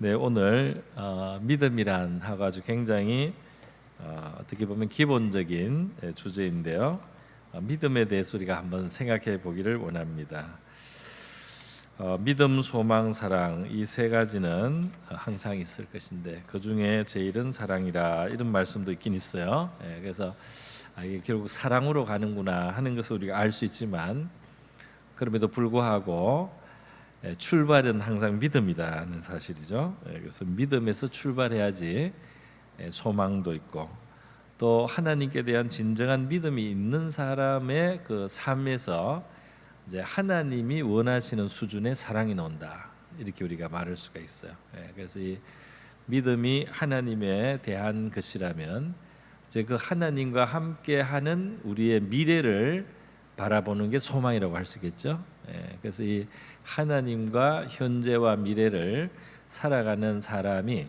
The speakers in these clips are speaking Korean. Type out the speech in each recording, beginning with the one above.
네, 오늘 믿음이란 하고 아주 굉장히 어떻게 보면 기본적인 주제인데요. 믿음에 대해서 우리가 한번 생각해 보기를 원합니다. 믿음, 소망, 사랑 이 세 가지는 항상 있을 것인데 그 중에 제일은 사랑이라 이런 말씀도 있긴 있어요. 그래서 이게 결국 사랑으로 가는구나 하는 것을 우리가 알 수 있지만 그럼에도 불구하고 출발은 항상 믿음이라는 사실이죠. 그래서 믿음에서 출발해야지 소망도 있고 또 하나님께 대한 진정한 믿음이 있는 사람의 그 삶에서 이제 하나님이 원하시는 수준의 사랑이 나온다. 이렇게 우리가 말할 수가 있어요. 그래서 이 믿음이 하나님에 대한 것이라면 이제 그 하나님과 함께하는 우리의 미래를 바라보는 게 소망이라고 할 수 있겠죠. 그래서 이 하나님과 현재와 미래를 살아가는 사람이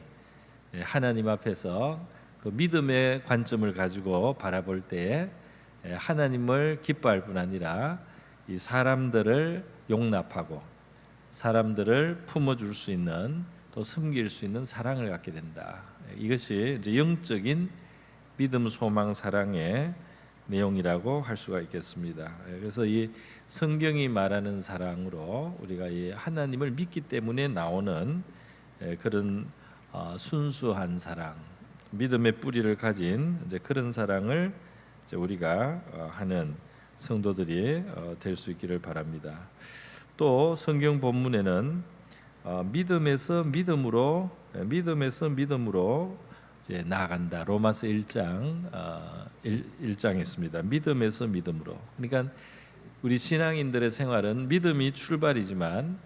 하나님 앞에서 그 믿음의 관점을 가지고 바라볼 때에 하나님을 기뻐할 뿐 아니라 이 사람들을 용납하고 사람들을 품어줄 수 있는 또 섬길 수 있는 사랑을 갖게 된다. 이것이 이제 영적인 믿음, 소망, 사랑의 내용이라고 할 수가 있겠습니다. 그래서 이 성경이 말하는 사랑으로 우리가 이 하나님을 믿기 때문에 나오는 그런 순수한 사랑, 믿음의 뿌리를 가진 이제 그런 사랑을 이제 우리가 하는 성도들이 될 수 있기를 바랍니다. 또 성경 본문에는 믿음에서 믿음으로 이제 나아간다. 로마서 1장 1장에 있습니다. 믿음에서 믿음으로. 그러니까 우리 신앙인들의 생활은 믿음이 출발이지만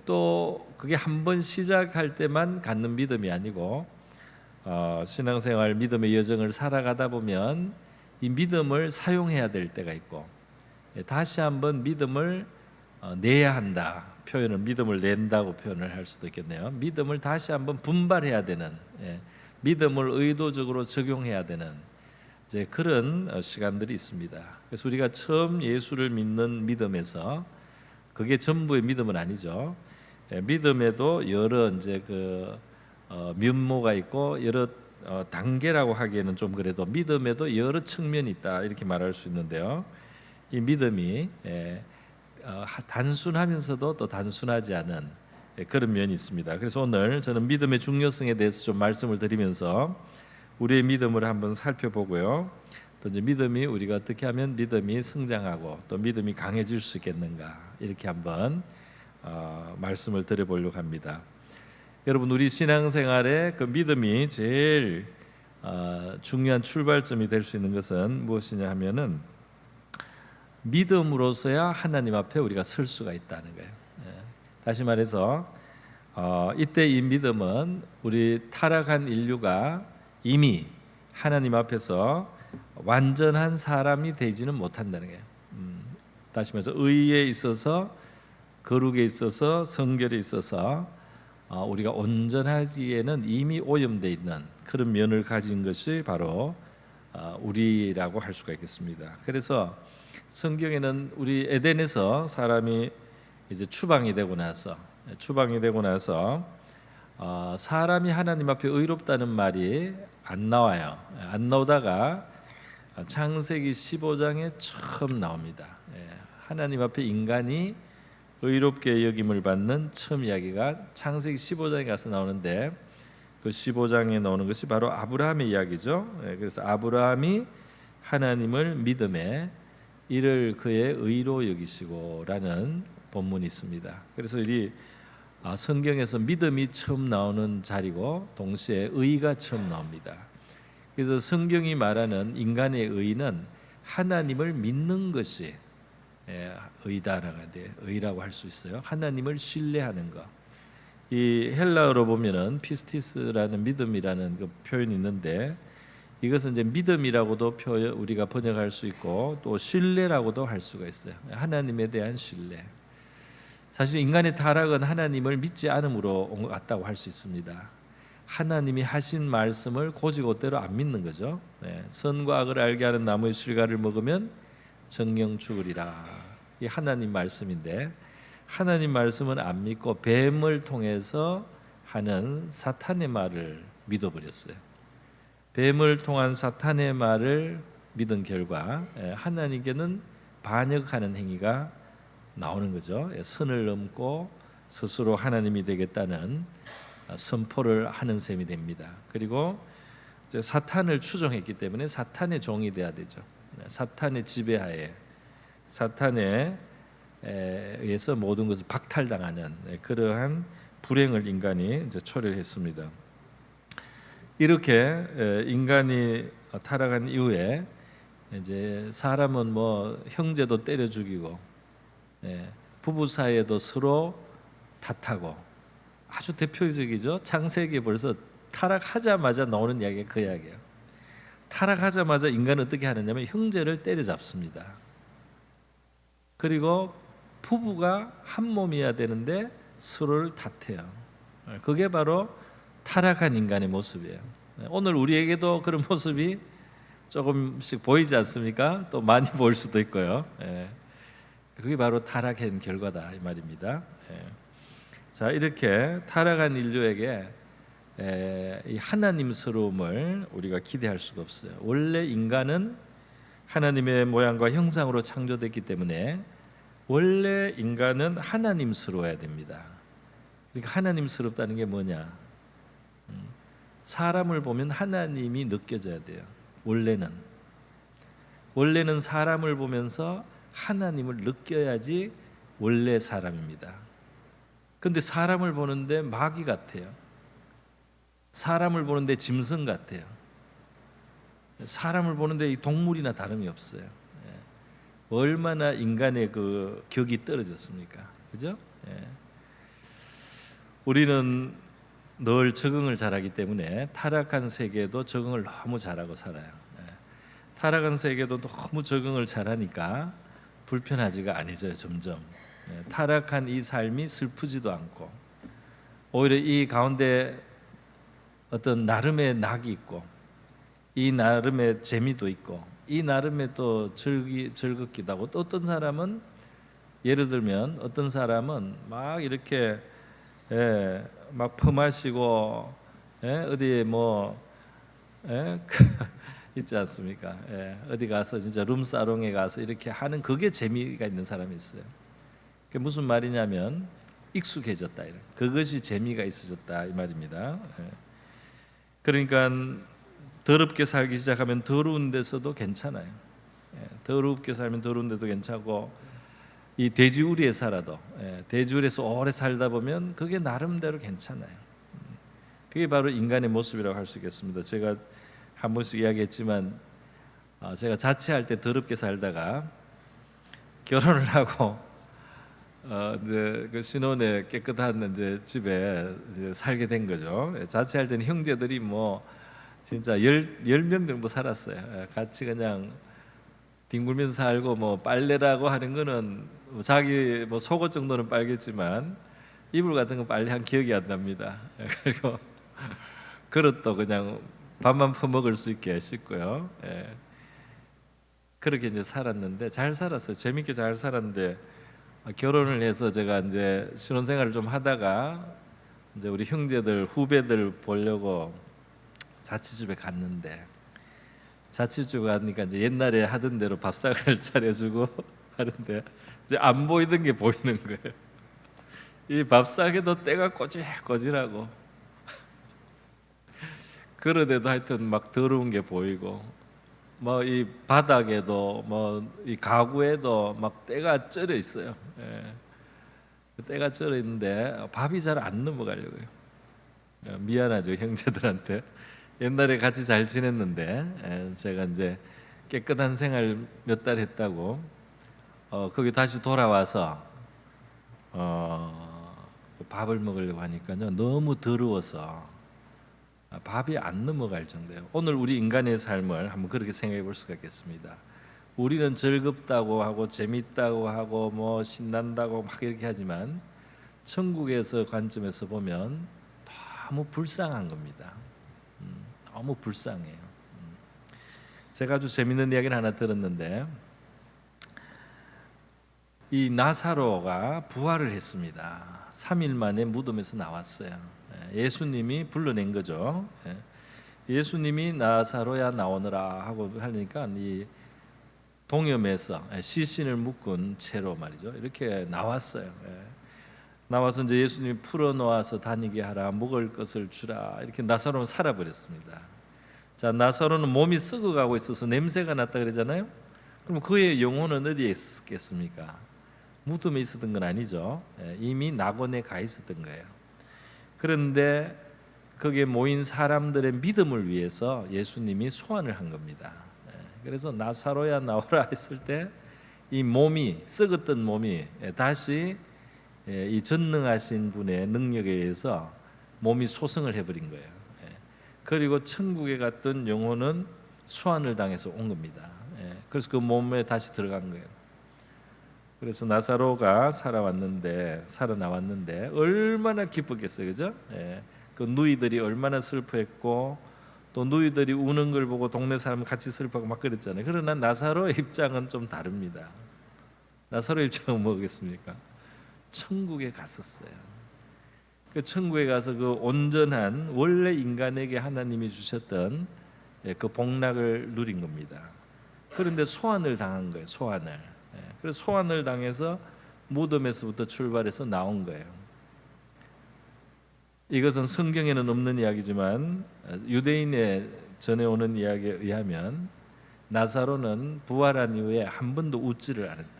또 그게 한번 시작할 때만 갖는 믿음이 아니고 신앙생활 믿음의 여정을 살아가다 보면 이 믿음을 사용해야 될 때가 있고 다시 한번 믿음을 내야 한다. 표현을 믿음을 낸다고 표현을 할 수도 있겠네요. 믿음을 다시 한번 분발해야 되는 믿음을 의도적으로 적용해야 되는 이제 그런 시간들이 있습니다. 그래서 우리가 처음 예수를 믿는 믿음에서 그게 전부의 믿음은 아니죠. 믿음에도 여러 이제 그 면모가 있고 여러 단계라고 하기에는 좀 그래도 믿음에도 여러 측면이 있다 이렇게 말할 수 있는데요. 이 믿음이 단순하면서도 또 단순하지 않은 그런 면이 있습니다. 그래서 오늘 저는 믿음의 중요성에 대해서 좀 말씀을 드리면서 우리의 믿음을 한번 살펴보고요. 또 이제 믿음이 우리가 어떻게 하면 믿음이 성장하고 또 믿음이 강해질 수 있겠는가 이렇게 한번 말씀을 드려보려고 합니다. 여러분 우리 신앙생활에 그 믿음이 제일 중요한 출발점이 될 수 있는 것은 무엇이냐 하면은 믿음으로서야 하나님 앞에 우리가 설 수가 있다는 거예요. 다시 말해서 이때 이 믿음은 우리 타락한 인류가 이미 하나님 앞에서 완전한 사람이 되지는 못한다는 거예요. 다시 말해서 의에 있어서 거룩에 있어서 성결에 있어서 우리가 온전하기에는 이미 오염되어 있는 그런 면을 가진 것이 바로 우리라고 할 수가 있겠습니다. 그래서 성경에는 우리 에덴에서 사람이 이제 추방이 되고 나서 사람이 하나님 앞에 의롭다는 말이 안 나와요. 안 나오다가 창세기 15장에 처음 나옵니다. 하나님 앞에 인간이 의롭게 여김을 받는 처음 이야기가 창세기 15장에 가서 나오는데 그 15장에 나오는 것이 바로 아브라함의 이야기죠. 그래서 아브라함이 하나님을 믿음에 이를 그의 의로 여기시고라는 본문이 있습니다. 그래서 이 성경에서 믿음이 처음 나오는 자리고 동시에 의가 처음 나옵니다. 그래서 성경이 말하는 인간의 의는 하나님을 믿는 것이 의라고 할 수 있어요. 하나님을 신뢰하는 것. 이 헬라어로 보면은 피스티스라는 믿음이라는 그 표현이 있는데 이것은 이제 믿음이라고도 우리가 번역할 수 있고 또 신뢰라고도 할 수가 있어요. 하나님에 대한 신뢰. 사실 인간의 타락은 하나님을 믿지 않음으로 온 것 같다고 할 수 있습니다. 하나님이 하신 말씀을 곧이곧대로 안 믿는 거죠. 선과 악을 알게 하는 나무의 실과를 먹으면 정령 죽으리라. 이 하나님 말씀인데 하나님 말씀은 안 믿고 뱀을 통해서 하는 사탄의 말을 믿어버렸어요. 뱀을 통한 사탄의 말을 믿은 결과 하나님께는 반역하는 행위가 나오는 거죠. 선을 넘고 스스로 하나님이 되겠다는 선포를 하는 셈이 됩니다. 그리고 사탄을 추종했기 때문에 사탄의 종이 돼야 되죠. 사탄의 지배하에, 사탄에 의해서 모든 것을 박탈당하는 그러한 불행을 인간이 이제 초래했습니다. 이렇게 인간이 타락한 이후에 이제 사람은 뭐 형제도 때려 죽이고 부부 사이에도 서로 탓하고, 아주 대표적이죠. 창세기에 벌써 타락하자마자 나오는 이야기가 그 이야기예요. 타락하자마자 인간은 어떻게 하느냐면 형제를 때려잡습니다. 그리고 부부가 한 몸이어야 되는데 서로를 탓해요. 그게 바로 타락한 인간의 모습이에요. 오늘 우리에게도 그런 모습이 조금씩 보이지 않습니까? 또 많이 보일 수도 있고요. 그게 바로 타락한 결과다 이 말입니다. 자, 이렇게 타락한 인류에게 이 하나님스러움을 우리가 기대할 수가 없어요. 원래 인간은 하나님의 모양과 형상으로 창조됐기 때문에 원래 인간은 하나님스러워야 됩니다. 그러니까 하나님스럽다는 게 뭐냐? 사람을 보면 하나님이 느껴져야 돼요. 원래는 사람을 보면서 하나님을 느껴야지 원래 사람입니다. 근데 사람을 보는데 마귀 같아요. 사람을 보는데 짐승 같아요. 사람을 보는데 이 동물이나 다름이 없어요. 얼마나 인간의 그 격이 떨어졌습니까? 그죠? 우리는 늘 적응을 잘하기 때문에 타락한 세계에도 적응을 너무 잘하고 살아요. 타락한 세계도 너무 적응을 잘하니까 불편하지가 않아져요. 점점 타락한 이 삶이 슬프지도 않고, 오히려 이 가운데 어떤 나름의 낙이 있고, 이 나름의 재미도 있고, 이 나름의 또 즐겁기도 하고, 또 어떤 사람은, 예를 들면 어떤 사람은 막 이렇게 막 퍼마시고 어디에 뭐 있지 않습니까? 어디 가서 진짜 룸사롱에 가서 이렇게 하는 그게 재미가 있는 사람이 있어요. 그게 무슨 말이냐면 익숙해졌다, 이런, 그것이 재미가 있어졌다 이 말입니다. 그러니까 더럽게 살기 시작하면 더러운 데서도 괜찮아요. 더럽게 살면 더러운 데도 괜찮고, 이 돼지우리에 살아도 돼지우리에서 오래 살다 보면 그게 나름대로 괜찮아요. 그게 바로 인간의 모습이라고 할 수 있겠습니다. 제가 한 번씩 이야기했지만 제가 자취할 때 더럽게 살다가 결혼을 하고 이제 그 신혼에 깨끗한 이제 집에 이제 살게 된 거죠. 자취할 때는 형제들이 뭐 진짜 10명 정도 살았어요. 같이 그냥 뒹굴면서 살고, 뭐 빨래라고 하는 거는 자기 뭐 속옷 정도는 빨겠지만 이불 같은 거 빨래한 기억이 안 납니다. 그리고 그릇도 그냥 밥만 퍼먹을 수 있게 씻고요. 그렇게 이제 살았는데 잘 살았어요. 재밌게 잘 살았는데 결혼을 해서 제가 이제 신혼생활을 좀 하다가 이제 우리 형제들 후배들 보려고 자취집에 갔는데, 자취집에 가니까 이제 옛날에 하던 대로 밥상을 차려주고 하는데 이제 안 보이던 게 보이는 거예요. 이 밥상에도 때가 꼬질꼬질하고 그릇에도 하여튼 막 더러운 게 보이고, 뭐 이 바닥에도 뭐 이 가구에도 막 때가 쩔어 있어요. 때가 쩔어 있는데 밥이 잘 안 넘어가려고요. 미안하죠, 형제들한테. 옛날에 같이 잘 지냈는데 제가 이제 깨끗한 생활 몇 달 했다고 거기 다시 돌아와서 밥을 먹으려고 하니까요, 너무 더러워서 밥이 안 넘어갈 정도예요. 오늘 우리 인간의 삶을 한번 그렇게 생각해 볼 수가 있겠습니다. 우리는 즐겁다고 하고 재밌다고 하고 뭐 신난다고 막 이렇게 하지만 천국에서 관점에서 보면 너무 불쌍한 겁니다. 너무 불쌍해요. 제가 아주 재밌는 이야기를 하나 들었는데, 이 나사로가 부활을 했습니다. 3일 만에 무덤에서 나왔어요. 예수님이 불러낸 거죠. 예수님이 나사로야 나오너라 하고 하니까 이 동염에서 시신을 묶은 채로 말이죠. 이렇게 나왔어요. 나와서 이제 예수님이 풀어놓아서 다니게 하라, 먹을 것을 주라. 이렇게 나사로는 살아버렸습니다. 자, 나사로는 몸이 썩어가고 있어서 냄새가 났다 그러잖아요. 그럼 그의 영혼은 어디에 있었겠습니까? 무덤에 있었던 건 아니죠. 이미 낙원에 가 있었던 거예요. 그런데 거기에 모인 사람들의 믿음을 위해서 예수님이 소환을 한 겁니다. 그래서 나사로야 나오라 했을 때 이 몸이, 썩었던 몸이 다시 이 전능하신 분의 능력에 의해서 몸이 소성을 해버린 거예요. 그리고 천국에 갔던 영혼은 소환을 당해서 온 겁니다. 그래서 그 몸에 다시 들어간 거예요. 그래서 나사로가 살아나왔는데 얼마나 기뻤겠어요, 그죠? 그 누이들이 얼마나 슬퍼했고 또 누이들이 우는 걸 보고 동네 사람 같이 슬퍼하고 막 그랬잖아요. 그러나 나사로의 입장은 좀 다릅니다. 나사로의 입장은 뭐겠습니까? 천국에 갔었어요. 그 천국에 가서 그 온전한 원래 인간에게 하나님이 주셨던 그 복락을 누린 겁니다. 그런데 소환을 당한 거예요. 소환을. 그래서 소환을 당해서 무덤에서부터 출발해서 나온 거예요. 이것은 성경에는 없는 이야기지만 유대인에 전해오는 이야기에 의하면 나사로는 부활한 이후에 한 번도 웃지를 않았대요.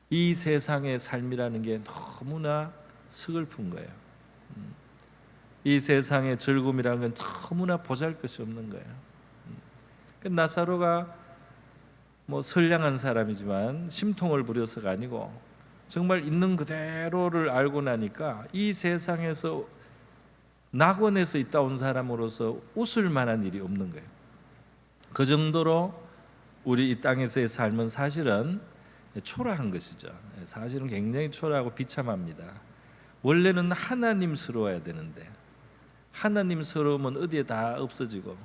이 세상의 삶이라는 게 너무나 서글픈 거예요. 이 세상의 즐거움이라는 건 너무나 보잘것이 없는 거예요. 나사로가 뭐 선량한 사람이지만 심통을 부려서가 아니고 정말 있는 그대로를 알고 나니까 이 세상에서 낙원에서 있다 온 사람으로서 웃을 만한 일이 없는 거예요. 그 정도로 우리 이 땅에서의 삶은 사실은 초라한 것이죠. 사실은 굉장히 초라하고 비참합니다. 원래는 하나님스러워야 되는데 하나님스러움은 어디에 다 없어지고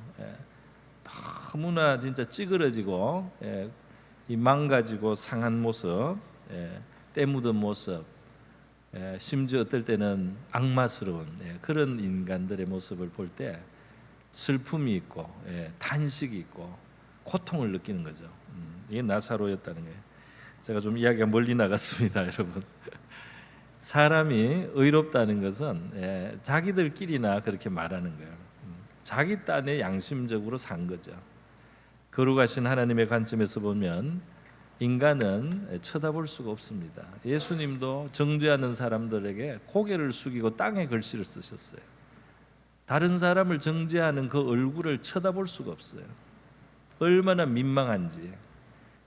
너무나 진짜 찌그러지고 이 망가지고 상한 모습, 때 묻은 모습, 심지어 어떨 때는 악마스러운 그런 인간들의 모습을 볼 때 슬픔이 있고 탄식이 있고 고통을 느끼는 거죠. 이게 나사로였다는 거예요. 제가 좀 이야기가 멀리 나갔습니다, 여러분. 사람이 의롭다는 것은 자기들끼리나 그렇게 말하는 거예요. 자기 딴에 양심적으로 산 거죠. 거룩하신 하나님의 관점에서 보면 인간은 쳐다볼 수가 없습니다. 예수님도 정죄하는 사람들에게 고개를 숙이고 땅에 글씨를 쓰셨어요. 다른 사람을 정죄하는 그 얼굴을 쳐다볼 수가 없어요. 얼마나 민망한지.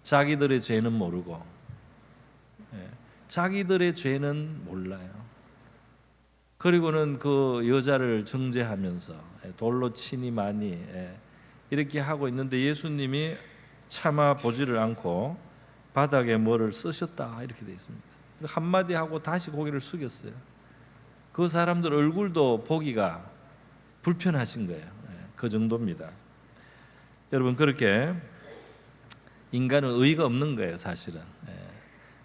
자기들의 죄는 모르고 자기들의 죄는 몰라요. 그리고는 그 여자를 정죄하면서 돌로 치니 마니 이렇게 하고 있는데 예수님이 참아 보지를 않고 바닥에 뭐를 쓰셨다 이렇게 돼 있습니다. 한마디 하고 다시 고개를 숙였어요. 그 사람들 얼굴도 보기가 불편하신 거예요. 그 정도입니다. 여러분, 그렇게 인간은 의의가 없는 거예요, 사실은.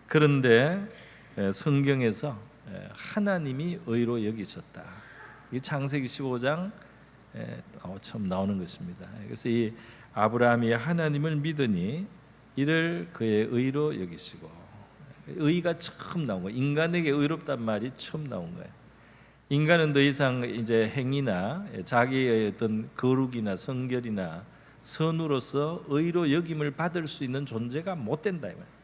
그런데 성경에서 하나님이 의로 여기셨다. 이 창세기 15장 처음 나오는 것입니다. 그래서 이 아브라함이 하나님을 믿으니 이를 그의 의로 여기시고, 의가 처음 나온 거예요. 인간에게 의롭단 말이 처음 나온 거예요. 인간은 더 이상 이제 행위나 자기의 어떤 거룩이나 성결이나 선으로서 의로 여김을 받을 수 있는 존재가 못 된다 이 말이에요.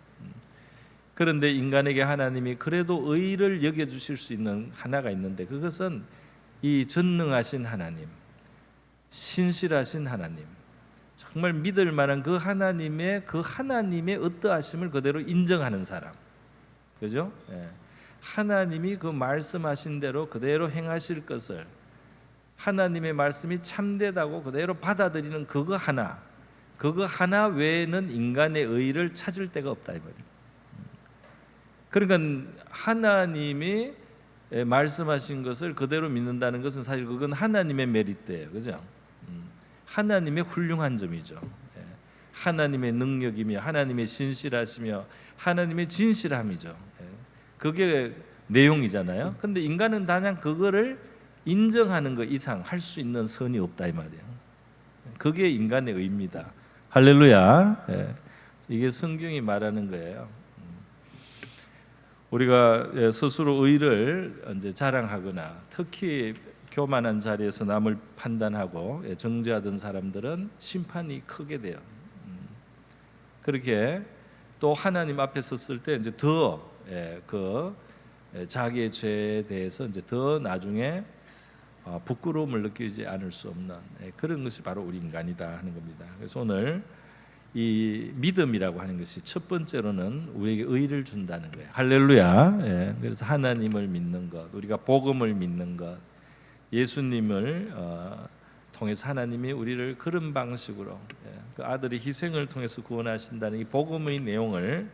그런데 인간에게 하나님이 그래도 의를 여겨 주실 수 있는 하나가 있는데 그것은 이 전능하신 하나님, 신실하신 하나님, 정말 믿을 만한 그 하나님의 어떠하심을 그대로 인정하는 사람, 그죠? 하나님이 그 말씀하신 대로 그대로 행하실 것을 하나님의 말씀이 참되다고 그대로 받아들이는 그거 하나 외에는 인간의 의를 찾을 데가 없다 이 말이에요. 그러니까 하나님이 말씀하신 것을 그대로 믿는다는 것은 사실 그건 하나님의 메리트예요, 그죠? 하나님의 훌륭한 점이죠. 하나님의 능력이며 하나님의 신실하시며 하나님의 진실함이죠. 그게 내용이잖아요. 근데 인간은 단연 그거를 인정하는 것 이상 할 수 있는 선이 없다 이 말이에요. 그게 인간의 의입니다. 할렐루야. 예. 이게 성경이 말하는 거예요. 우리가 스스로 의를 이제 자랑하거나 특히 교만한 자리에서 남을 판단하고 정죄하던 사람들은 심판이 크게 돼요. 그렇게 또 하나님 앞에 섰을 때 이제 더 자기의 죄에 대해서 이제 더 나중에 부끄러움을 느끼지 않을 수 없는 그런 것이 바로 우리 인간이다 하는 겁니다. 그래서 오늘 이 믿음이라고 하는 것이 첫 번째로는 우리에게 의를 준다는 거예요. 할렐루야. 그래서 하나님을 믿는 것, 우리가 복음을 믿는 것, 예수님을 통해서 하나님이 우리를 그런 방식으로 그 아들의 희생을 통해서 구원하신다는 이 복음의 내용을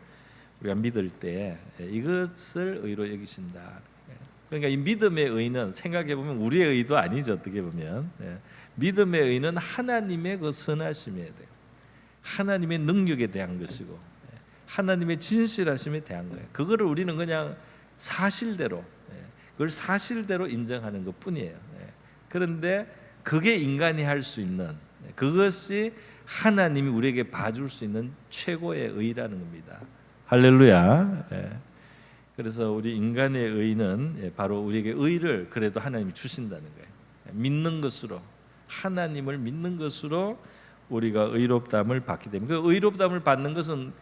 우리가 믿을 때 이것을 의로 여기신다. 그러니까 이 믿음의 의는 생각해 보면 우리의 의도 아니죠. 어떻게 보면 믿음의 의는 하나님의 그 선하심에 대해, 하나님의 능력에 대한 것이고 하나님의 진실하심에 대한 거예요. 그거를 우리는 그냥 사실대로 그걸 사실대로 인정하는 것뿐이에요. 그런데 그게 인간이 할 수 있는, 그것이 하나님이 우리에게 봐줄 수 있는 최고의 의라는 겁니다. 할렐루야. 그래서 우리 인간의 의는 바로 우리에게 의를 그래도 하나님이 주신다는 거예요. 믿는 것으로, 하나님을 믿는 것으로 우리가 의롭다함을 받기 때문에, 그 의롭다함을 받는 것은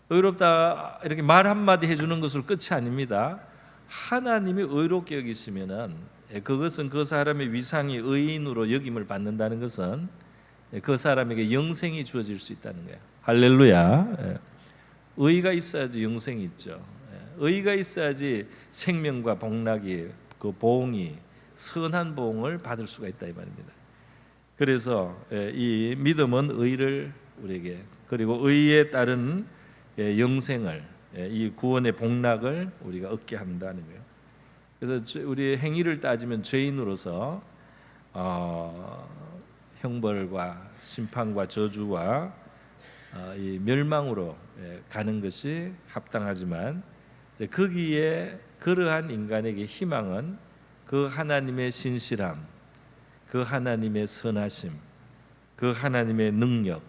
의롭다 이렇게 말 한마디 해주는 것으로 끝이 아닙니다. 하나님이 의롭게 여기시면은 그것은 그 사람의 위상이 의인으로 여김을 받는다는 것은 그 사람에게 영생이 주어질 수 있다는 거예요. 할렐루야. 의가 있어야지 영생이 있죠. 의가 있어야지 생명과 복락이, 그 보응이, 선한 보응을 받을 수가 있다 이 말입니다. 그래서 이 믿음은 의를 우리에게, 그리고 의에 따른 영생을, 이 구원의 복락을 우리가 얻게 한다는 거예요. 그래서 우리의 행위를 따지면 죄인으로서 형벌과 심판과 저주와 이 멸망으로 가는 것이 합당하지만, 거기에 그러한 인간에게 희망은 그 하나님의 신실함, 그 하나님의 선하심, 그 하나님의 능력,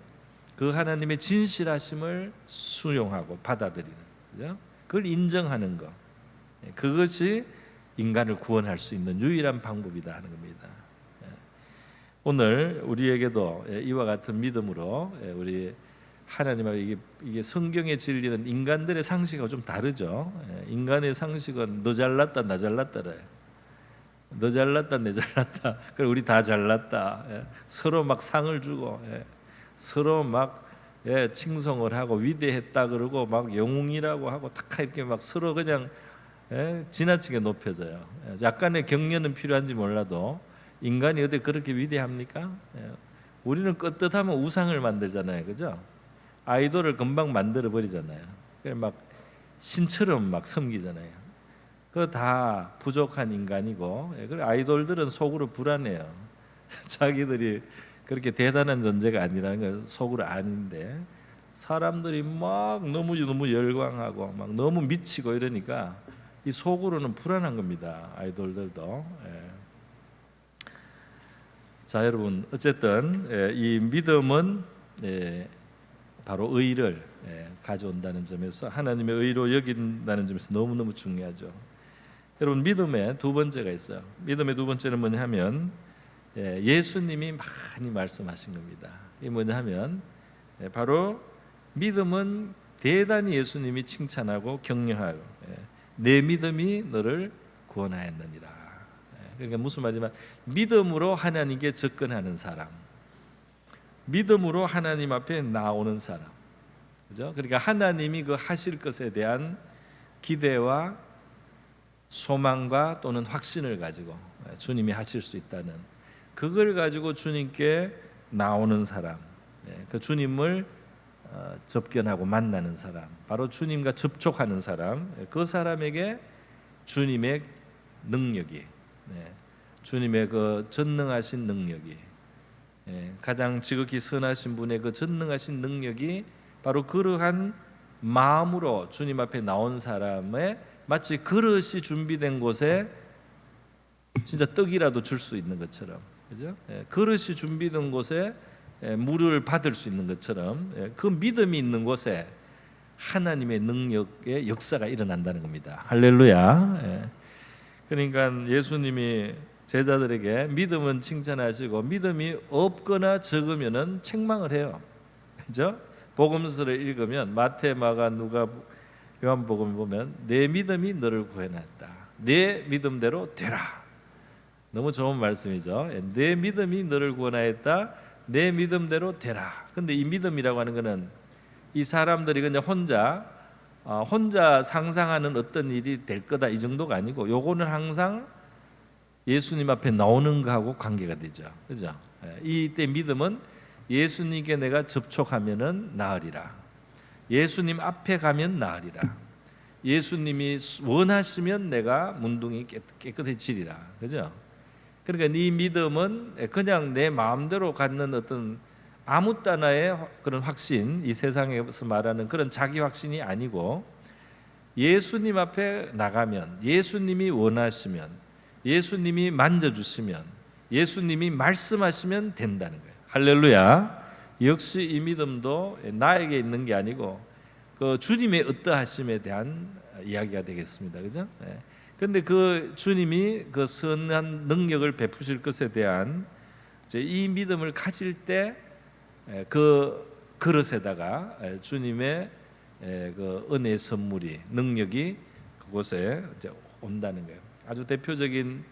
그 하나님의 진실하심을 수용하고 받아들이는, 그죠? 그걸 인정하는 것, 그것이 인간을 구원할 수 있는 유일한 방법이다 하는 겁니다. 오늘 우리에게도 이와 같은 믿음으로 우리 하나님하고 이게 성경의 진리는 인간들의 상식하고 좀 다르죠. 인간의 상식은 너 잘났다 나 잘났다래. 너 잘났다 내 잘났다. 그래 우리 다 잘났다. 서로 막 상을 주고 서로 막 칭송을 하고 위대했다 그러고 막 영웅이라고 하고 탁 이렇게 막 서로 그냥 지나치게 높여져요. 약간의 격려는 필요한지 몰라도 인간이 어디 그렇게 위대합니까? 우리는 끄떡하면 우상을 만들잖아요, 그죠? 아이돌을 금방 만들어 버리잖아요. 그래 막 신처럼 막 섬기잖아요. 그거 다 부족한 인간이고, 그래 아이돌들은 속으로 불안해요. 자기들이 그렇게 대단한 존재가 아니라는 걸 속으로 아는데, 사람들이 막 너무 열광하고 막 너무 미치고 이러니까 이 속으로는 불안한 겁니다. 아이돌들도. 자 여러분, 어쨌든 이 믿음은 바로 의를 가져온다는 점에서, 하나님의 의로 여긴다는 점에서 너무너무 중요하죠. 여러분, 믿음의 두 번째가 있어요. 믿음의 두 번째는 뭐냐 하면 예수님이 많이 말씀하신 겁니다. 이게 뭐냐 하면 바로 믿음은 대단히 예수님이 칭찬하고 격려하고, 내 믿음이 너를 구원하였느니라. 그러니까 무슨 말이지만 믿음으로 하나님께 접근하는 사람, 믿음으로 하나님 앞에 나오는 사람, 그죠? 그러니까 하나님이 그 하실 것에 대한 기대와 소망과 또는 확신을 가지고 주님이 하실 수 있다는, 그걸 가지고 주님께 나오는 사람, 그 주님을 접견하고 만나는 사람, 바로 주님과 접촉하는 사람, 그 사람에게 주님의 능력이, 주님의 그 전능하신 능력이, 가장 지극히 선하신 분의 그 전능하신 능력이 바로 그러한 마음으로 주님 앞에 나온 사람의 마치 그릇이 준비된 곳에 진짜 떡이라도 줄 수 있는 것처럼, 그죠? 그릇이 준비된 곳에 물을 받을 수 있는 것처럼 그 믿음이 있는 곳에 하나님의 능력의 역사가 일어난다는 겁니다. 할렐루야. 그러니까 예수님이 제자들에게 믿음은 칭찬하시고 믿음이 없거나 적으면은 책망을 해요. 그죠? 복음서를 읽으면 마태, 마가, 누가, 요한복음 보면 내 믿음이 너를 구해놨다. 내 믿음대로 되라. 너무 좋은 말씀이죠. 내 믿음이 너를 구원하였다. 내 믿음대로 되라. 근데 이 믿음이라고 하는 것은 이 사람들이 그냥 혼자 상상하는 어떤 일이 될 거다 이 정도가 아니고, 요거는 항상 예수님 앞에 나오는 거하고 관계가 되죠. 그죠? 이때 믿음은 예수님께 내가 접촉하면은 나으리라. 예수님 앞에 가면 나으리라. 예수님이 원하시면 내가 문둥이 깨끗해지리라. 그죠? 그러니까 네 믿음은 그냥 내 마음대로 갖는 어떤 아무 따나의 그런 확신, 이 세상에서 말하는 그런 자기 확신이 아니고, 예수님 앞에 나가면, 예수님이 원하시면, 예수님이 만져주시면, 예수님이 말씀하시면 된다는 거예요. 할렐루야. 역시 이 믿음도 나에게 있는 게 아니고 그 주님의 어떠하심에 대한 이야기가 되겠습니다. 그죠? 그런데 그 주님이 그 선한 능력을 베푸실 것에 대한 이 믿음을 가질 때 그 그릇에다가 주님의 그 은혜의 선물이, 능력이 그곳에 이제 온다는 거예요. 아주 대표적인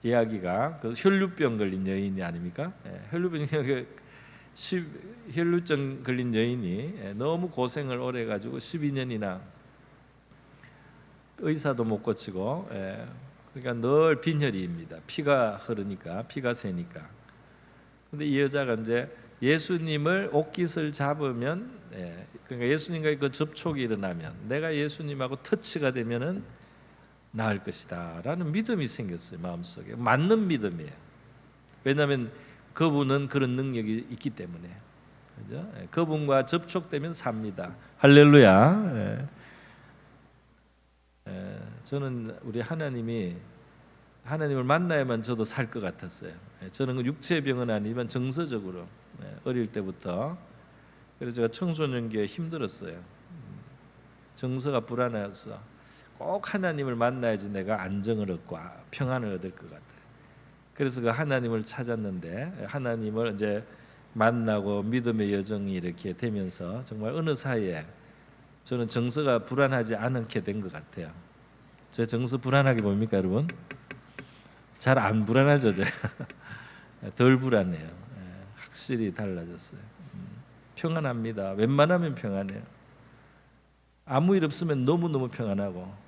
이야기가 그 혈루병 걸린 여인이 아닙니까? 혈루증 걸린 여인이 너무 고생을 오래 해가지고 12년이나 의사도 못 고치고, 그러니까 늘 빈혈입니다. 피가 흐르니까, 피가 새니까. 근데 이 여자가 이제 예수님을 옷깃을 잡으면, 그러니까 예수님과의 그 접촉이 일어나면, 내가 예수님하고 터치가 되면은 나을 것이다라는 믿음이 생겼어요. 마음속에 맞는 믿음이에요. 왜냐하면 그분은 그런 능력이 있기 때문에, 그죠? 그분과 접촉되면 삽니다. 할렐루야. 저는 우리 하나님을 만나야만 저도 살 것 같았어요. 저는 육체의 병은 아니지만 정서적으로 어릴 때부터, 그래서 제가 청소년기에 힘들었어요. 정서가 불안해서 꼭 하나님을 만나야지 내가 안정을 얻고 평안을 얻을 것 같아요. 그래서 그 하나님을 찾았는데, 하나님을 이제 만나고 믿음의 여정이 이렇게 되면서 정말 어느 사이에 저는 정서가 불안하지 않게 된 것 같아요. 제 정서 불안하게 보입니까, 여러분? 잘 안 불안하죠, 제가. 덜 불안해요. 확실히 달라졌어요. 평안합니다. 웬만하면 평안해요. 아무 일 없으면 너무너무 평안하고,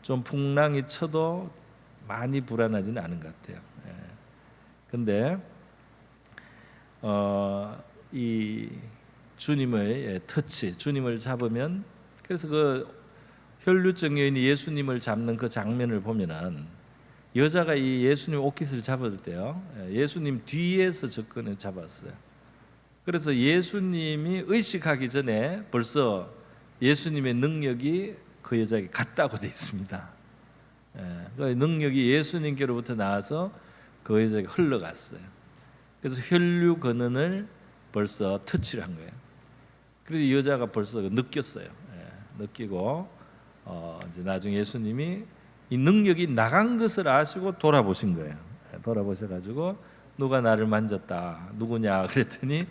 좀 풍랑이 쳐도 많이 불안하지는 않은 것 같아요. 근데 이 주님의 터치, 주님을 잡으면, 그래서 그 혈루증 여인이 예수님을 잡는 그 장면을 보면은, 여자가 이 예수님 옷깃을 잡을 때요, 예수님 뒤에서 접근을 잡았어요. 그래서 예수님이 의식하기 전에 벌써 예수님의 능력이 그 여자에게 갔다고 되어 있습니다. 그 능력이 예수님께로부터 나와서 그 여자에게 흘러갔어요. 그래서 혈류 근원을 벌써 터치를 한 거예요. 그래서 이 여자가 벌써 느꼈어요. 느끼고 이제 나중에 예수님이 이 능력이 나간 것을 아시고 돌아보신 거예요. 돌아보셔가지고 누가 나를 만졌다, 누구냐 그랬더니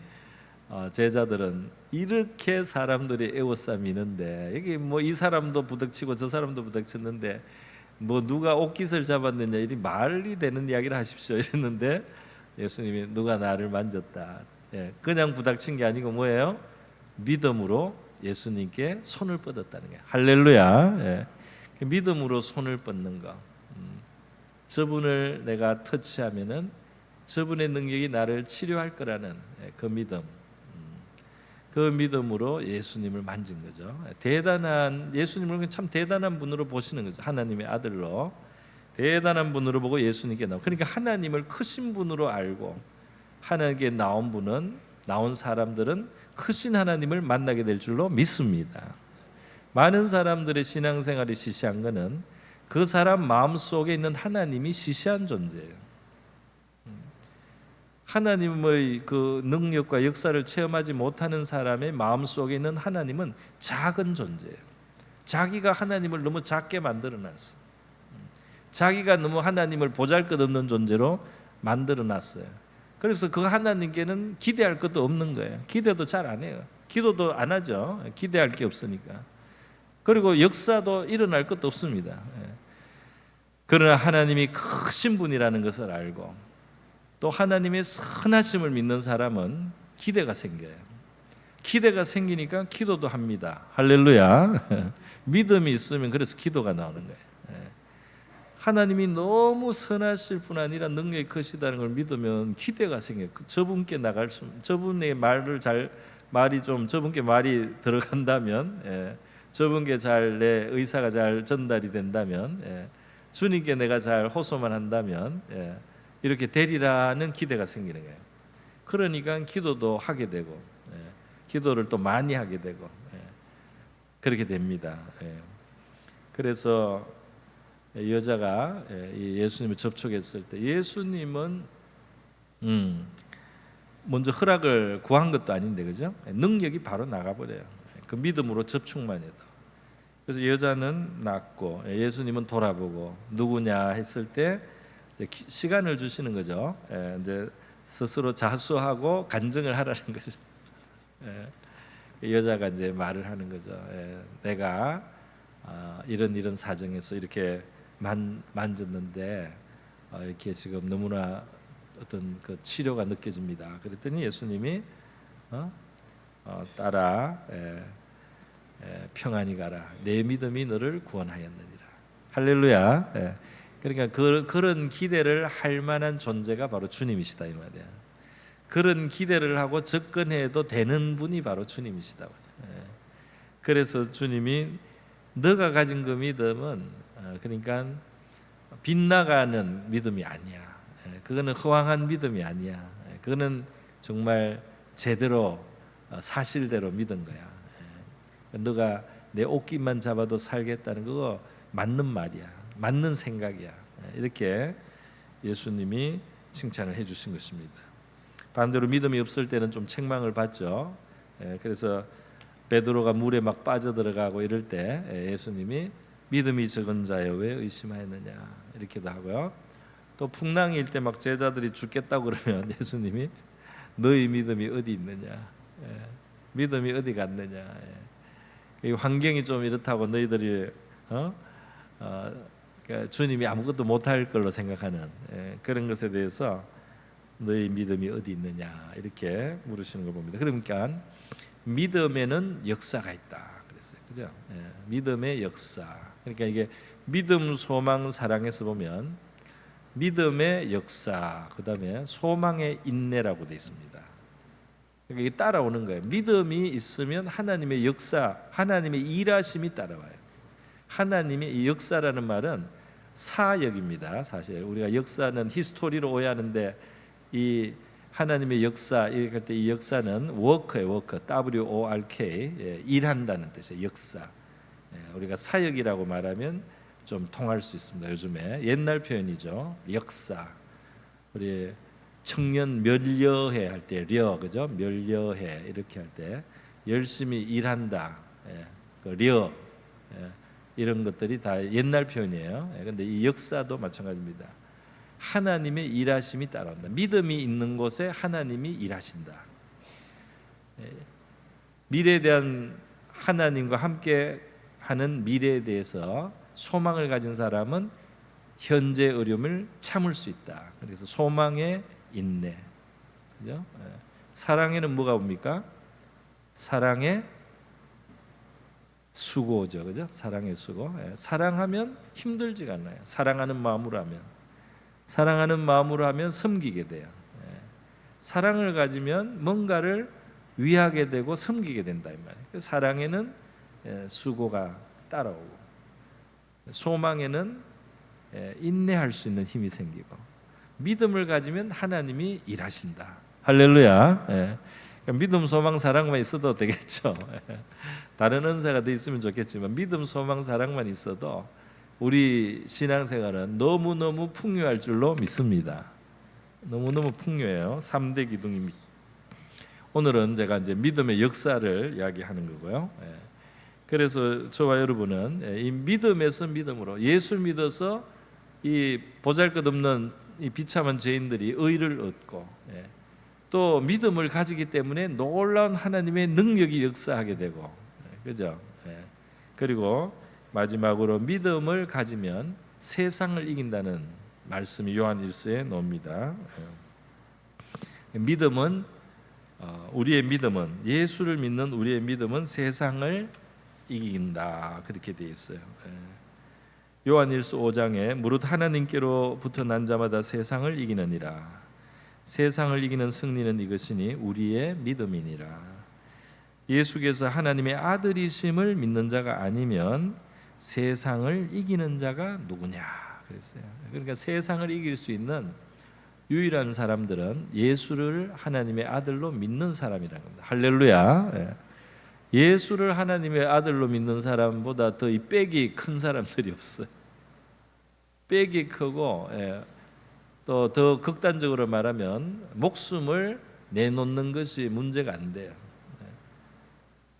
제자들은 이렇게 사람들이 에워싸미는데, 여기 뭐 이 사람도 부닥치고 저 사람도 부닥쳤는데 뭐 누가 옷깃을 잡았느냐, 이 말이 되는 이야기를 하십시오 이랬는데, 예수님이 누가 나를 만졌다, 그냥 부닥친 게 아니고 뭐예요? 믿음으로 예수님께 손을 뻗었다는 거예요. 할렐루야. 믿음으로 손을 뻗는 거. 저분을 내가 터치하면은 저분의 능력이 나를 치료할 거라는 그 믿음. 그 믿음으로 예수님을 만진 거죠. 대단한, 예수님을 참 대단한 분으로 보시는 거죠. 하나님의 아들로 대단한 분으로 보고 예수님께 나오. 그러니까 하나님을 크신 분으로 알고, 하나님께 나온 사람들은 크신 하나님을 만나게 될 줄로 믿습니다. 많은 사람들의 신앙생활이 시시한 것은 그 사람 마음속에 있는 하나님이 시시한 존재예요. 하나님의 그 능력과 역사를 체험하지 못하는 사람의 마음속에 있는 하나님은 작은 존재예요. 자기가 하나님을 너무 작게 만들어놨어. 자기가 너무 하나님을 보잘것없는 존재로 만들어놨어요. 그래서 그 하나님께는 기대할 것도 없는 거예요. 기대도 잘 안 해요. 기도도 안 하죠. 기대할 게 없으니까. 그리고 역사도 일어날 것도 없습니다. 그러나 하나님이 크신 분이라는 것을 알고 또 하나님의 선하심을 믿는 사람은 기대가 생겨요. 기대가 생기니까 기도도 합니다. 할렐루야. 믿음이 있으면 그래서 기도가 나오는 거예요. 하나님이 너무 선하실 뿐 아니라 능력이 크시다는 걸 믿으면 기대가 생겨요. 저분께 나갈 수, 저분의 저분께 말이 들어간다면, 저분께 잘 내 의사가 잘 전달이 된다면, 주님께 내가 잘 호소만 한다면, 이렇게 되리라는 기대가 생기는 거예요. 그러니까 기도도 하게 되고, 기도를 또 많이 하게 되고, 그렇게 됩니다. 그래서 여자가 예수님을 접촉했을 때 예수님은 먼저 허락을 구한 것도 아닌데, 그죠? 능력이 바로 나가버려요. 그 믿음으로 접촉만 해도. 그래서 여자는 낫고 예수님은 돌아보고 누구냐 했을 때 시간을 주시는 거죠. 이제 스스로 자수하고 간증을 하라는 거죠. 여자가 이제 말을 하는 거죠. 내가 이런 사정에서 이렇게 만졌는데 이렇게 지금 너무나 어떤 그 치료가 느껴집니다. 그랬더니 예수님이 딸아, 평안히 가라. 내 믿음이 너를 구원하였느니라. 할렐루야. 그러니까 그런 기대를 할 만한 존재가 바로 주님이시다 이 말이야. 그런 기대를 하고 접근해도 되는 분이 바로 주님이시다. 그래서 주님이 너가 가진 그 믿음은 그러니까 빗나가는 믿음이 아니야. 그거는 허황한 믿음이 아니야. 그거는 정말 제대로 사실대로 믿은 거야. 너가 내 옷깃만 잡아도 살겠다는 그거 맞는 말이야. 맞는 생각이야. 이렇게 예수님이 칭찬을 해주신 것입니다. 반대로 믿음이 없을 때는 좀 책망을 받죠. 그래서 베드로가 물에 막 빠져들어가고 이럴 때 예수님이 믿음이 적은 자여 왜 의심하였느냐 이렇게도 하고요. 또 풍랑일 때 막 제자들이 죽겠다고 그러면 예수님이 너희 믿음이 어디 있느냐, 믿음이 어디 갔느냐, 이 환경이 좀 이렇다고 너희들이 그러니까 주님이 아무것도 못할 걸로 생각하는 그런 것에 대해서 너희 믿음이 어디 있느냐 이렇게 물으시는 걸 봅니다. 그러니까 믿음에는 역사가 있다 그랬어요. 그죠? 믿음의 역사. 그러니까 이게 믿음, 소망, 사랑에서 보면 믿음의 역사, 그다음에 소망의 인내라고 돼 있습니다. 그러니까 이게 따라오는 거예요. 믿음이 있으면 하나님의 역사, 하나님의 일하심이 따라와요. 하나님의 이 역사라는 말은 사역입니다. 사실 우리가 역사는 히스토리로 오해하는데 이 하나님의 역사 이럴 때 이 역사는 워크예요. 워크, WORK, 일한다는 뜻이에요. 역사. 우리가 사역이라고 말하면 좀 통할 수 있습니다. 요즘에 옛날 표현이죠. 역사. 우리 청년 멸려해 할 때 려, 그죠? 멸려해 이렇게 할 때 열심히 일한다. 그 려, 이런 것들이 다 옛날 표현이에요. 그런데 이 역사도 마찬가지입니다. 하나님의 일하심이 따라온다. 믿음이 있는 곳에 하나님이 일하신다. 미래에 대한 하나님과 함께 하는 미래에 대해서 소망을 가진 사람은 현재 어려움을 참을 수 있다. 그래서 소망의 인내. 그죠? 사랑에는 뭐가 옵니까? 사랑의 수고죠. 그죠? 사랑의 수고. 사랑하면 힘들지가 않아요. 사랑하는 마음으로 하면. 사랑하는 마음으로 하면 섬기게 돼요. 사랑을 가지면 뭔가를 위하게 되고 섬기게 된다 이 말이에요. 사랑에는 수고가 따라오고 소망에는 인내할 수 있는 힘이 생기고 믿음을 가지면 하나님이 일하신다. 할렐루야. 믿음, 소망, 사랑만 있어도 되겠죠. 다른 은사가 더 있으면 좋겠지만 믿음, 소망, 사랑만 있어도 우리 신앙생활은 너무너무 풍요할 줄로 믿습니다. 너무너무 풍요해요. 3대 기둥입니다. 오늘은 제가 이제 믿음의 역사를 이야기하는 거고요. 그래서 저와 여러분은 이 믿음에서 믿음으로 예수 믿어서 이 보잘것없는 이 비참한 죄인들이 의를 얻고 또 믿음을 가지기 때문에 놀라운 하나님의 능력이 역사하게 되고 그죠? 그리고 마지막으로 믿음을 가지면 세상을 이긴다는 말씀이 요한 1서에 나옵니다. 믿음은 우리의 믿음은 예수를 믿는 우리의 믿음은 세상을 이긴다 그렇게 되어 있어요. 요한 1서 5장에 무릇 하나님께로부터 난 자마다 세상을 이기느니라. 세상을 이기는 승리는 이것이니 우리의 믿음이니라. 예수께서 하나님의 아들이심을 믿는 자가 아니면 세상을 이기는 자가 누구냐 그랬어요. 그러니까 세상을 이길 수 있는 유일한 사람들은 예수를 하나님의 아들로 믿는 사람이라는 겁니다. 할렐루야. 예수를 하나님의 아들로 믿는 사람보다 더 이 빽이 큰 사람들이 없어요. 빽이 크고 또 더 극단적으로 말하면 목숨을 내놓는 것이 문제가 안 돼요.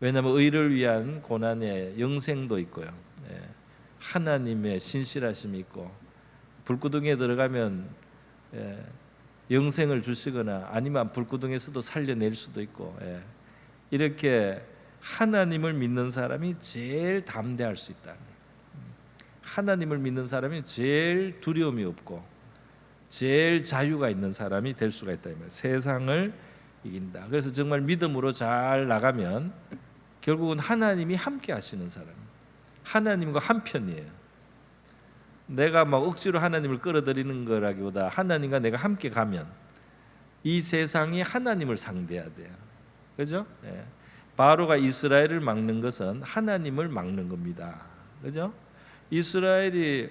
왜냐하면 의를 위한 고난의 영생도 있고요. 하나님의 신실하심이 있고 불구덩이에 들어가면 영생을 주시거나 아니면 불구덩이에서도 살려낼 수도 있고 이렇게 하나님을 믿는 사람이 제일 담대할 수 있다. 하나님을 믿는 사람이 제일 두려움이 없고 제일 자유가 있는 사람이 될 수가 있다. 세상을 이긴다. 그래서 정말 믿음으로 잘 나가면 결국은 하나님이 함께 하시는 사람, 하나님과 한 편이에요. 내가 막 억지로 하나님을 끌어들이는 거라기보다 하나님과 내가 함께 가면 이 세상이 하나님을 상대해야 돼요. 그죠? 바로가 이스라엘을 막는 것은 하나님을 막는 겁니다. 그죠? 이스라엘이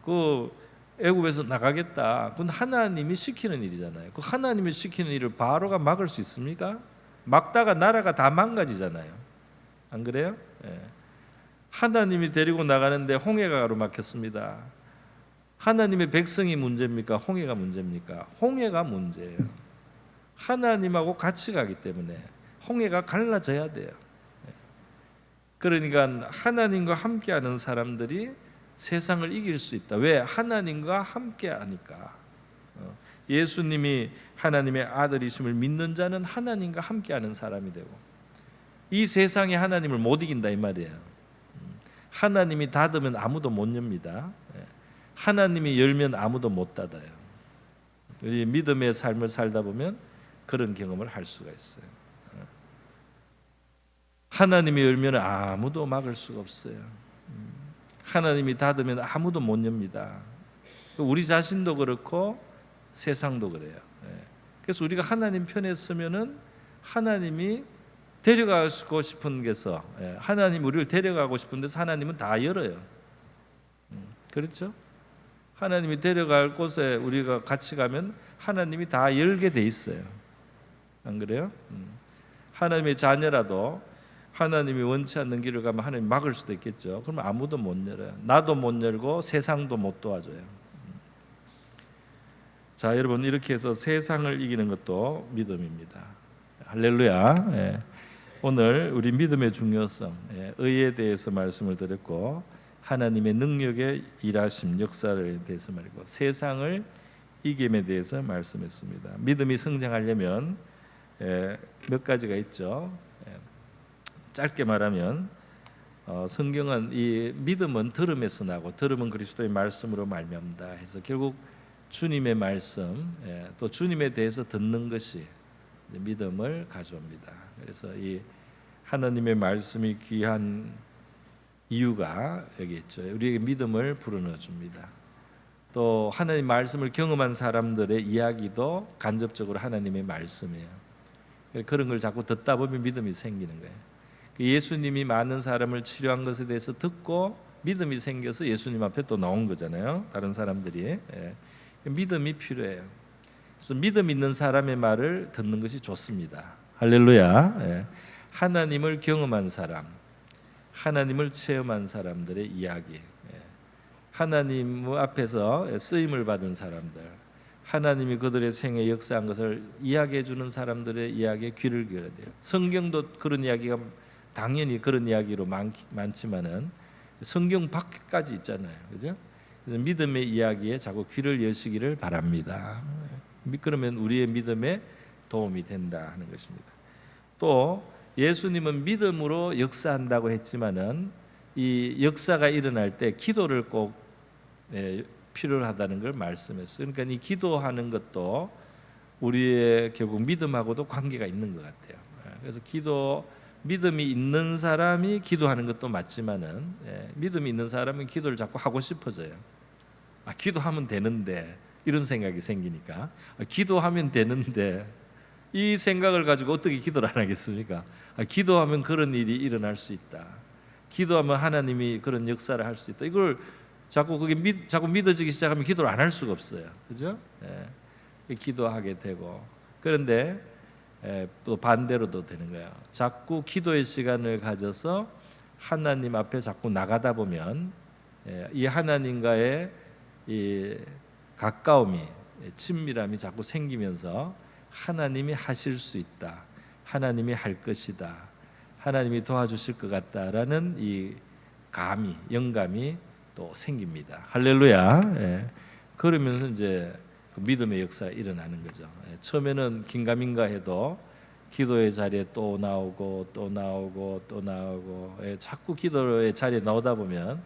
그 애굽에서 나가겠다. 그건 하나님이 시키는 일이잖아요. 그 하나님이 시키는 일을 바로가 막을 수 있습니까? 막다가 나라가 다 망가지잖아요. 안 그래요? 하나님이 데리고 나가는데 홍해가 가로막혔습니다. 하나님의 백성이 문제입니까? 홍해가 문제입니까? 홍해가 문제예요. 하나님하고 같이 가기 때문에 홍해가 갈라져야 돼요. 그러니까 하나님과 함께하는 사람들이 세상을 이길 수 있다. 왜? 하나님과 함께하니까. 예수님이 하나님의 아들이심을 믿는 자는 하나님과 함께하는 사람이 되고 이 세상이 하나님을 못 이긴다 이 말이에요. 하나님이 닫으면 아무도 못 엽니다. 하나님이 열면 아무도 못 닫아요. 우리 믿음의 삶을 살다 보면 그런 경험을 할 수가 있어요. 하나님이 열면 아무도 막을 수가 없어요. 하나님이 닫으면 아무도 못 엽니다. 우리 자신도 그렇고 세상도 그래요. 그래서 우리가 하나님 편에 서면은 하나님이 데려가고 싶은 데서 하나님 우리를 데려가고 싶은 데서 하나님은 다 열어요. 그렇죠? 하나님이 데려갈 곳에 우리가 같이 가면 하나님이 다 열게 돼 있어요. 안 그래요? 하나님의 자녀라도 하나님이 원치 않는 길을 가면 하나님이 막을 수도 있겠죠. 그러면 아무도 못 열어요. 나도 못 열고 세상도 못 도와줘요. 자, 여러분 이렇게 해서 세상을 이기는 것도 믿음입니다. 할렐루야. 오늘 우리 믿음의 중요성, 의에 대해서 말씀을 드렸고 하나님의 능력의 일하심, 역사를 대해서 말이고 세상을 이김에 대해서 말씀했습니다. 믿음이 성장하려면 몇 가지가 있죠. 짧게 말하면 성경은 이 믿음은 들음에서 나고 들음은 그리스도의 말씀으로 말미암다 해서 결국 주님의 말씀 또 주님에 대해서 듣는 것이 믿음을 가져옵니다. 그래서 이 하나님의 말씀이 귀한 이유가 여기 있죠. 우리에게 믿음을 불어넣어 줍니다. 또 하나님 말씀을 경험한 사람들의 이야기도 간접적으로 하나님의 말씀이에요. 그런 걸 자꾸 듣다 보면 믿음이 생기는 거예요. 예수님이 많은 사람을 치료한 것에 대해서 듣고 믿음이 생겨서 예수님 앞에 또 나온 거잖아요. 다른 사람들이 믿음이 필요해요. 그래서 믿음 있는 사람의 말을 듣는 것이 좋습니다. 할렐루야. 예. 하나님을 경험한 사람, 하나님을 체험한 사람들의 이야기, 하나님 앞에서 쓰임을 받은 사람들, 하나님이 그들의 생에 역사한 것을 이야기해 주는 사람들의 이야기에 귀를 기울여야 돼요. 성경도 그런 이야기가 당연히 그런 이야기로 많지만은 성경 밖까지 있잖아요, 그죠? 그래서 믿음의 이야기에 자꾸 귀를 여시기를 바랍니다. 그러면 우리의 믿음에 도움이 된다 하는 것입니다. 또 예수님은 믿음으로 역사한다고 했지만은 이 역사가 일어날 때 기도를 꼭 필요로 하다는 걸 말씀했어요. 그러니까 이 기도하는 것도 우리의 결국 믿음하고도 관계가 있는 것 같아요. 그래서 믿음이 있는 사람이 기도하는 것도 맞지만은 믿음이 있는 사람은 기도를 자꾸 하고 싶어져요. 기도하면 되는데 이런 생각이 생기니까 기도하면 되는데 이 생각을 가지고 어떻게 기도를 안 하겠습니까? 기도하면 그런 일이 일어날 수 있다. 기도하면 하나님이 그런 역사를 할 수 있다. 이걸 자꾸 자꾸 믿어지기 시작하면 기도를 안 할 수가 없어요. 그죠? 기도하게 되고 그런데 또 반대로도 되는 거예요. 자꾸 기도의 시간을 가져서 하나님 앞에 자꾸 나가다 보면 이 하나님과의 이 가까움이 친밀함이 자꾸 생기면서 하나님이 하실 수 있다. 하나님이 할 것이다. 하나님이 도와주실 것 같다라는 이 영감이 또 생깁니다. 할렐루야. 그러면서 이제 그 믿음의 역사가 일어나는 거죠. 처음에는 긴가민가 해도 기도의 자리에 또 나오고 자꾸 기도의 자리에 나오다 보면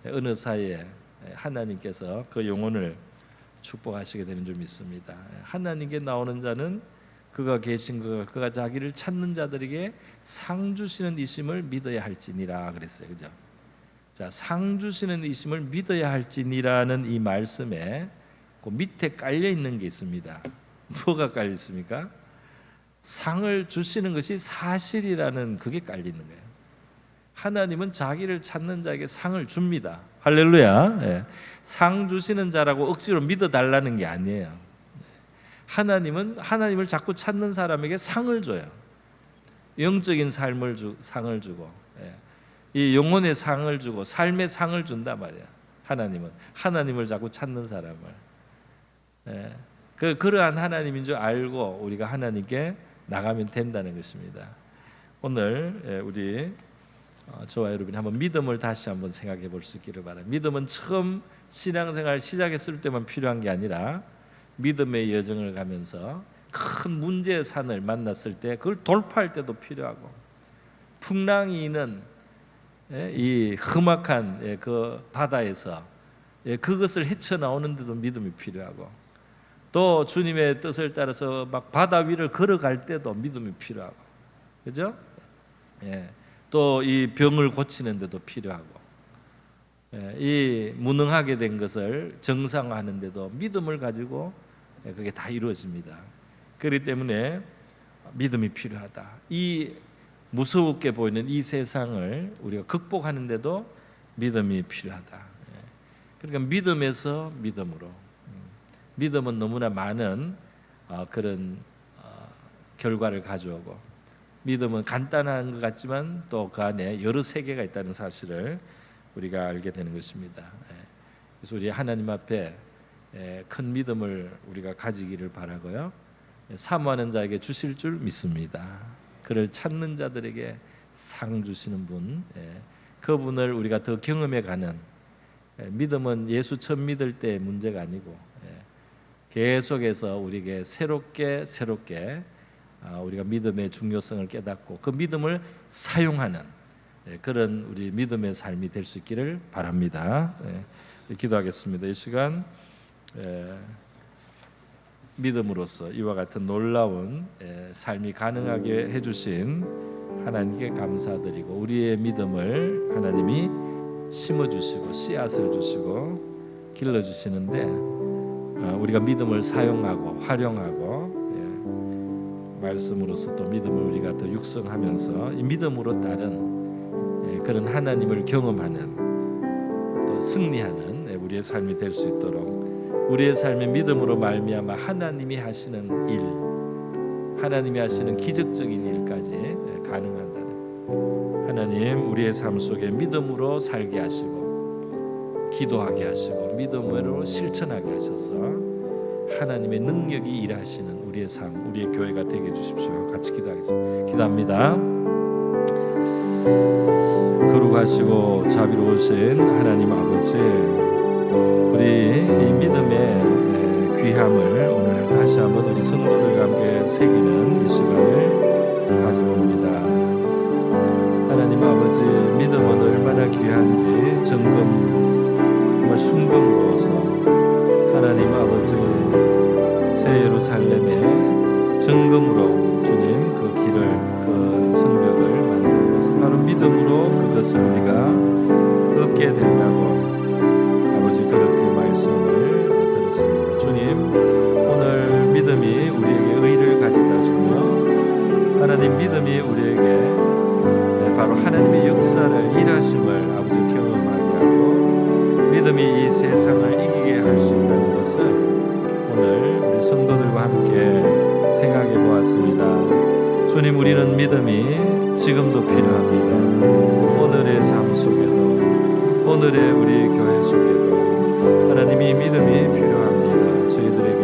어느 사이에 하나님께서 그 영혼을 축복하시게 되는 줄 믿습니다. 하나님께 나오는 자는 그가 계신 그가 자기를 찾는 자들에게 상 주시는 이심을 믿어야 할지니라 그랬어요. 그죠? 자, 상 주시는 이심을 믿어야 할지니라는 이 말씀에 그 밑에 깔려 있는 게 있습니다. 뭐가 깔려 있습니까? 상을 주시는 것이 사실이라는 그게 깔려 있는 거예요. 하나님은 자기를 찾는 자에게 상을 줍니다. 할렐루야. 상 주시는 자라고 억지로 믿어달라는 게 아니에요. 하나님은 하나님을 자꾸 찾는 사람에게 상을 줘요. 영적인 상을 주고 이 영혼의 상을 주고 삶의 상을 준단 말이야. 하나님을 자꾸 찾는 사람을 그러한 하나님인 줄 알고 우리가 하나님께 나가면 된다는 것입니다. 오늘 우리 저와 여러분이 한번 믿음을 다시 한번 생각해 볼 수 있기를 바랍니다. 믿음은 처음 신앙생활 시작했을 때만 필요한 게 아니라 믿음의 여정을 가면서 큰 문제의 산을 만났을 때 그걸 돌파할 때도 필요하고 풍랑이 있는 이 험악한 그 바다에서 그것을 헤쳐나오는데도 믿음이 필요하고 또 주님의 뜻을 따라서 막 바다 위를 걸어갈 때도 믿음이 필요하고 그죠? 또 이 병을 고치는 데도 필요하고 이 무능하게 된 것을 정상화하는 데도 믿음을 가지고 그게 다 이루어집니다. 그렇기 때문에 믿음이 필요하다. 이 무섭게 보이는 이 세상을 우리가 극복하는 데도 믿음이 필요하다. 그러니까 믿음에서 믿음으로 믿음은 너무나 많은 그런 결과를 가져오고 믿음은 간단한 것 같지만 또 그 안에 여러 세계가 있다는 사실을 우리가 알게 되는 것입니다. 그래서 우리 하나님 앞에 큰 믿음을 우리가 가지기를 바라고요. 사모하는 자에게 주실 줄 믿습니다. 그를 찾는 자들에게 상 주시는 분, 그분을 우리가 더 경험해가는 믿음은 예수 처음 믿을 때의 문제가 아니고 계속해서 우리에게 새롭게 우리가 믿음의 중요성을 깨닫고 그 믿음을 사용하는 그런 우리 믿음의 삶이 될 수 있기를 바랍니다. 기도하겠습니다. 이 시간 믿음으로써 이와 같은 놀라운 삶이 가능하게 해주신 하나님께 감사드리고 우리의 믿음을 하나님이 심어주시고 씨앗을 주시고 길러주시는데 우리가 믿음을 사용하고 활용하고 말씀으로서 또 믿음을 우리가 더 육성하면서 이 믿음으로 따른 그런 하나님을 경험하는 또 승리하는 우리의 삶이 될 수 있도록 우리의 삶의 믿음으로 말미암아 하나님이 하시는 일, 하나님이 하시는 기적적인 일까지 가능한다는, 하나님 우리의 삶 속에 믿음으로 살게 하시고 기도하게 하시고 믿음으로 실천하게 하셔서 하나님의 능력이 일하시는 우리의 삶, 우리의 교회가 되게 해주십시오. 같이 기도하겠습니다. 기도합니다. 거룩하시고 자비로우신 하나님 아버지, 우리 이 믿음의 귀함을 오늘 다시 한번 우리 성도들과 함께 새기는 이 시간을 가져봅니다. 하나님 아버지, 믿음은 얼마나 귀한지 정말 순금으로서 하나님 아버지 새 예루살렘의 정금으로 주님 그 길을, 그 성벽을 만드는 것은 바로 믿음으로 그것을 우리가 얻게 된다고 아버지 그렇게 말씀을 들었습니다. 주님, 오늘 믿음이 우리에게 의를 가져다 주며 하나님 믿음이 우리에게 바로 하나님의 역사를 일하심을 아버지 경험하게 하고 믿음이 이 세상을 이기게 할 수 있다는 것을 오늘 우리 성도들과 함께 생각해 보았습니다. 주님, 우리는 믿음이 지금도 필요합니다. 오늘의 삶 속에도, 오늘의 우리 교회 속에도 하나님이 믿음이 필요합니다. 저희들에게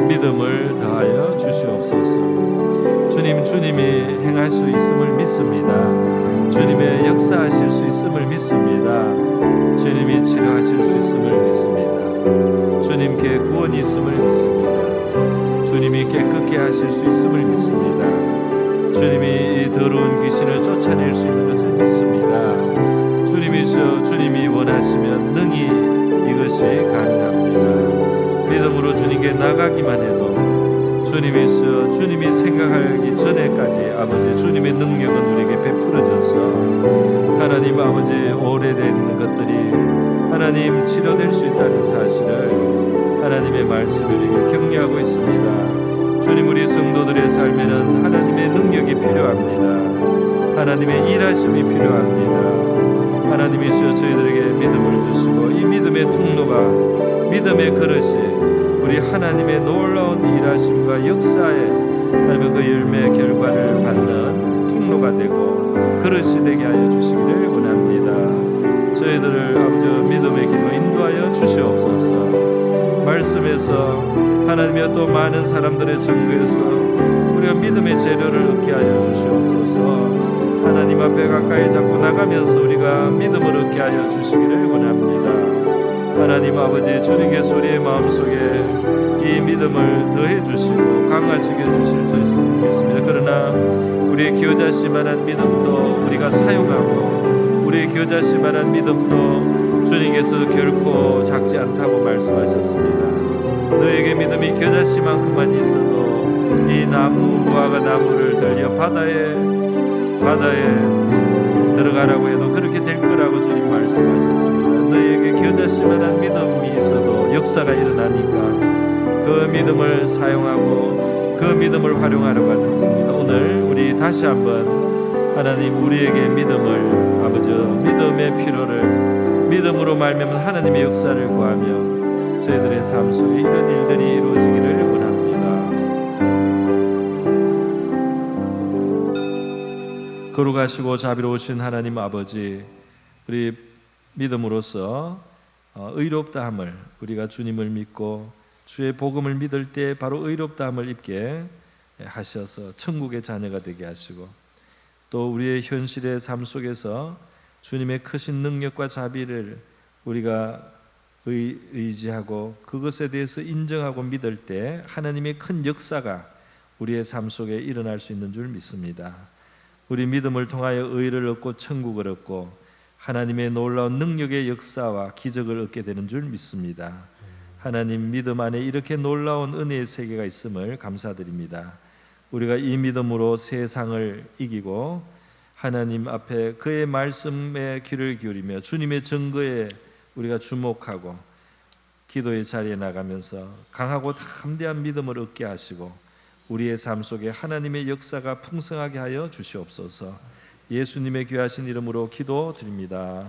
믿음을 더하여 주시옵소서. 주님, 주님이 행할 수 있음을 믿습니다. 주님의 역사하실 수 있음을 믿습니다. 주님이 치료하실 수 있음을 믿습니다. 주님께 구원이 있음을 믿습니다. 주님이 깨끗게 하실 수 있음을 믿습니다. 주님이 이 더러운 귀신을 쫓아낼 수 있는 것을 믿습니다. 주님이 원하시면 능히 이것이 가능합니다. 믿음으로 주님께 나가기만 해도 주님이 생각하기 전에까지 아버지 주님의 능력은 우리에게 베풀어져서 하나님 아버지 오래된 것들이 하나님 치료될 수 있다는 사실을 하나님의 말씀을 우리에게 격려하고 있습니다. 주님, 우리 성도들의 삶에는 하나님의 능력이 필요합니다. 하나님의 일하심이 필요합니다. 하나님이시여 저희들에게 믿음을 주시고 이 믿음의 통로가, 믿음의 그릇이 우리 하나님의 놀라운 일하심과 역사에 하나님의 그 열매 결과를 받는 통로가 되고 그릇이 되게 하여 주시기를 원합니다. 저희들을 아버지 믿음의 길로 인도하여 주시옵소서. 말씀에서 하나님의 또 많은 사람들의 증거에서 우리가 믿음의 재료를 얻게 하여 주시옵소서. 하나님 앞에 가까이 자꾸 나가면서 우리가 믿음을 얻게 하여 주시기를 원합니다. 하나님 아버지, 주님께서 우리의 마음속에 이 믿음을 더해 주시고 강화시켜 주실 수 있습니다. 그러나 우리의 겨자씨만한 믿음도 우리가 사용하고 우리의 겨자씨만한 믿음도 주님께서 결코 작지 않다고 말씀하셨습니다. 너에게 믿음이 겨자씨만큼만 있어도 이 나무, 무화과 나무를 들려 바다에 들어가라고 해도 그렇게 될 거라고 주님 말씀하셨습니다. 너에게 겨자씨만한 믿음이 있어도 역사가 일어나니까 그 믿음을 사용하고 그 믿음을 활용하려고 하셨습니다. 오늘 우리 다시 한번 하나님 우리에게 믿음을, 아버지 믿음의 필요를 믿음으로 말미암아 하나님의 역사를 구하며 저희들의 삶 속에 이런 일들이 이루어지기를 원합니다. 거룩하시고 자비로우신 하나님 아버지, 우리 믿음으로써 의롭다함을, 우리가 주님을 믿고 주의 복음을 믿을 때 바로 의롭다함을 입게 하셔서 천국의 자녀가 되게 하시고 또 우리의 현실의 삶 속에서 주님의 크신 능력과 자비를 우리가 의지하고 그것에 대해서 인정하고 믿을 때 하나님의 큰 역사가 우리의 삶 속에 일어날 수 있는 줄 믿습니다. 우리 믿음을 통하여 의를 얻고 천국을 얻고 하나님의 놀라운 능력의 역사와 기적을 얻게 되는 줄 믿습니다. 하나님, 믿음 안에 이렇게 놀라운 은혜의 세계가 있음을 감사드립니다. 우리가 이 믿음으로 세상을 이기고 하나님 앞에 그의 말씀에 귀를 기울이며 주님의 증거에 우리가 주목하고 기도의 자리에 나가면서 강하고 담대한 믿음을 얻게 하시고 우리의 삶 속에 하나님의 역사가 풍성하게 하여 주시옵소서. 예수님의 귀하신 이름으로 기도드립니다.